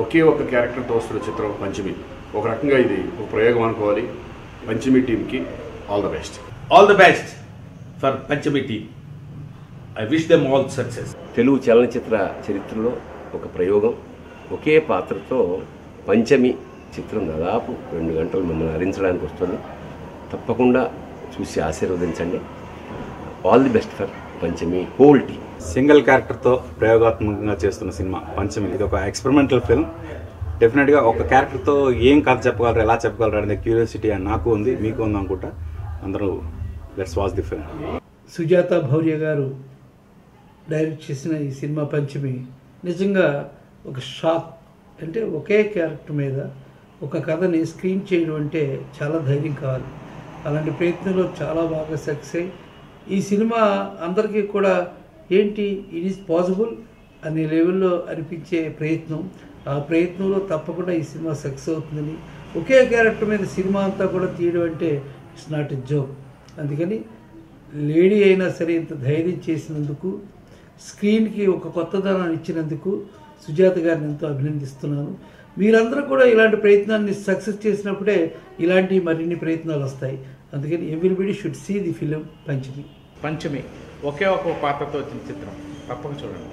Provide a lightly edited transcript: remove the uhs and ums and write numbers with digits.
ఒకే ఒక క్యారెక్టర్తో వస్తున్న చిత్రం పంచమి. ఒక రకంగా ఇది ఒక ప్రయోగం అనుకోవాలి. పంచమి టీమ్కి all the best. All the best for Panchami team. I wish them all success. Telugu చలనచిత్ర చరిత్రలో ఒక ప్రయోగం. ఒకే పాత్రతో పంచమి చిత్రం దాదాపు 2 గంటలు మిమ్మల్ని అరించడానికి వస్తుంది. తప్పకుండా చూసి ఆశీర్వదించండి. All the best for Panchami whole team. Single క్యారెక్టర్తో ప్రయోగాత్మకంగా చేస్తున్న సినిమా పంచమి. ఇది ఒక ఎక్స్పెరిమెంటల్ ఫిల్మ్. డెఫినెట్గా ఒక క్యారెక్టర్తో ఏం కథ చెప్పగలరు, ఎలా చెప్పగలరు అనే క్యూరియాసిటీ నాకు ఉంది, మీకు ఉంది అనుకుంటా. అందరూ let's watch the film. Sujatha Bhaurya గారు డైరెక్ట్ చేసిన ఈ సినిమా పంచమి నిజంగా ఒక షాక్. అంటే ఒకే క్యారెక్టర్ మీద ఒక కథని స్క్రీన్ చేయడం అంటే చాలా ధైర్యం కావాలి. అలాంటి ప్రయత్నంలో చాలా బాగా సక్సెస్ అయ్యి ఈ సినిమా అందరికీ కూడా ఏంటి ఇట్ ఈస్ పాసిబుల్ అనే లెవెల్లో అనిపించే ప్రయత్నం. ఆ ప్రయత్నంలో తప్పకుండా ఈ సినిమా సక్సెస్ అవుతుందని, ఒకే క్యారెక్టర్ మీద సినిమా అంతా కూడా తీయడం అంటే ఇట్స్ నాట్ ఎ జోక్. అందుకని లేడీ అయినా సరే ఇంత ధైర్యం చేసినందుకు, స్క్రీన్కి ఒక కొత్తదనాన్ని ఇచ్చినందుకు సుజాత గారిని ఎంతో అభినందిస్తున్నాను. మీరందరూ కూడా ఇలాంటి ప్రయత్నాన్ని సక్సెస్ చేసినప్పుడే ఇలాంటి మరిన్ని ప్రయత్నాలు వస్తాయి. అందుకని everybody should see the film Panchami. Panchami ఒకే ఒక పాత్రతో వచ్చిన చిత్రం, తప్పక చూడండి.